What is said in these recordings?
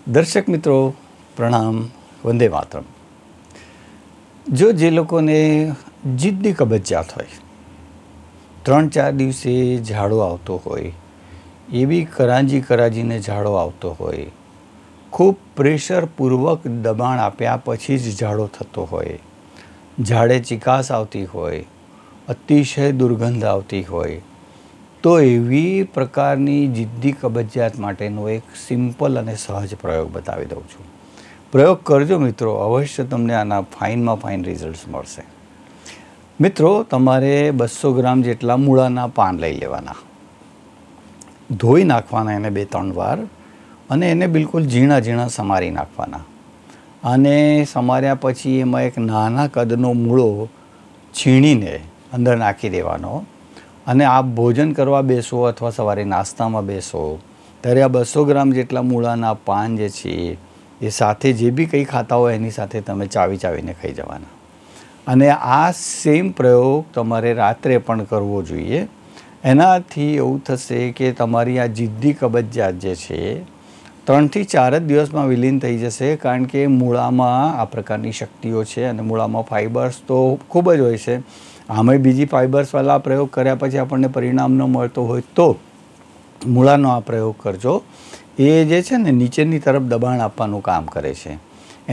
દર્શક મિત્રો પ્રણામ, વંદે માતરમ। જે લોકોને જિદ્દી કબજિયાત હોય, 3-4 દિવસે ઝાડો આવતો હોય, એવી કરાજીને ઝાડો આવતો હોય, ખૂબ પ્રેશરપૂર્વક દબાણ આપ્યા પછી જ ઝાડો થતો હોય, ઝાડે ચિકાસ આવતી હોય, અતિશય દુર્ગંધ આવતી હોય, તો એવી પ્રકારની જિદ્દી કબજિયાત માટેનો એક સિમ્પલ અને સહજ પ્રયોગ બતાવી દઉં છું। પ્રયોગ કરજો મિત્રો, અવશ્ય તમને આના ફાઇનમાં ફાઇન રિઝલ્ટ્સ મળશે। મિત્રો, તમારે 200 ગ્રામ જેટલા મૂળાના પાન લઈ લેવાના, ધોઈ નાખવાના એને 2-3 વાર, અને એને બિલકુલ ઝીણા ઝીણા સમારી નાખવાના। અને સમાર્યા પછી એમાં એક નાના કદનો મૂળો છીણીને અંદર નાખી દેવાનો। અને આપ ભોજન કરવા બેસો અથવા સવારે નાસ્તામાં બેસો ત્યારે આ 200 ગ્રામ જેટલા મૂળાના પાન જે છે એ સાથે જે બી કંઈ ખાતા હોય એની સાથે તમે ચાવીને ખાઈ જવાના। અને આ સેમ પ્રયોગ તમારે રાત્રે પણ કરવો જોઈએ। એનાથી એવું થશે કે તમારી આ જિદ્દી કબજિયાત જે છે 3 થી 4 જ દિવસમાં વિલીન થઈ જશે, કારણ કે મૂળામાં આ પ્રકારની શક્તિઓ છે અને મૂળામાં ફાઇબર્સ તો ખૂબ જ હોય છે। આમાં બીજી ફાઇબર્સવાળા પ્રયોગ કર્યા પછી આપણને પરિણામ ન મળતો હોય તો મૂળાનો આ પ્રયોગ કરજો। એ જે છે ને નીચેની તરફ દબાણ આપવાનું કામ કરે છે।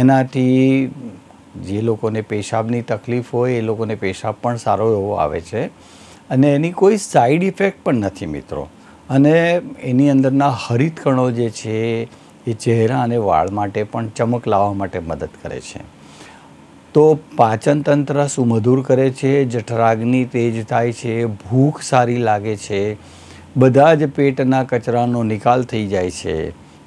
એનાથી જે લોકોને પેશાબની તકલીફ હોય એ લોકોને પેશાબ પણ સારો એવો આવે છે, અને એની કોઈ સાઈડ ઇફેક્ટ પણ નથી મિત્રો। અને એની અંદરના હરિતકણો જે છે એ ચહેરા અને વાળ માટે પણ ચમક લાવવા માટે મદદ કરે છે। તો પાચનતંત્ર સુમધુર કરે છે, જઠરાગ્નિ તેજ થાય છે, ભૂખ સારી લાગે છે, બધા જ પેટના કચરાનો નિકાલ થઈ જાય છે,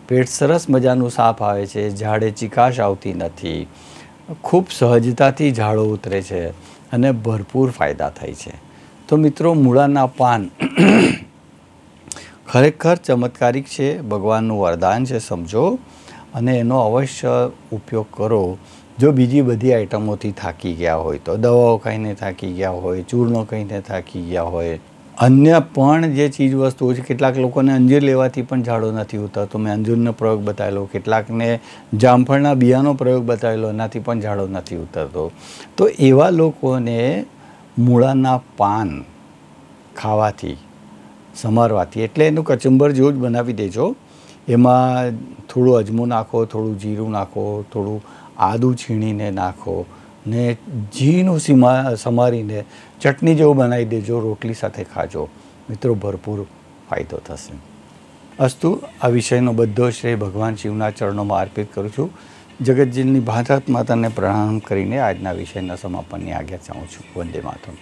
પેટ સરસ મજાનું સાફ આવે છે, ઝાડે ચિકાશ આવતી નથી, ખૂબ સહજતાથી ઝાડો ઉતરે છે અને ભરપૂર ફાયદા થાય છે। તો મિત્રો, મૂળાના પાન ખરેખર ચમત્કારિક છે, ભગવાનનું વરદાન છે સમજો, અને એનો અવશ્ય ઉપયોગ કરો। જો બીજી બધી આઇટમોથી થાકી ગયા હોય તો, દવાઓ ખાઈને થાકી ગયા હોય, ચૂર્ણો ખાઈને થાકી ગયા હોય, અન્ય પણ જે ચીજ વસ્તુઓ છે, કેટલાક લોકોને અંજીર લેવાથી પણ ઝાડો નથી ઉતરતો, મેં અંજીરનો પ્રયોગ બતાવેલો, કેટલાકને જામફળના બિયાનો પ્રયોગ બતાવેલો, એનાથી પણ ઝાડો નથી ઉતરતો। તો એવા લોકોને મૂળાના પાન ખાવાથી, સમારવાથી, એટલે એનું કચુંબર જેવું જ બનાવી દેજો। એમાં થોડું અજમો નાખો, થોડું જીરું નાખો, થોડું આદું છીણીને નાખો, ને ઝીણું સમારીને ચટણી જેવું બનાવી દેજો, રોટલી સાથે ખાજો મિત્રો, ભરપૂર ફાયદો થશે। અસ્તુ, આ વિષયનો બધો શ્રેય ભગવાન શિવના ચરણોમાં અર્પિત કરું છું। જગતજીની ભારત માતાને પ્રણામ કરીને આજના વિષયના સમાપનની આજ્ઞા ચાહું છું। વંદે માતરમ।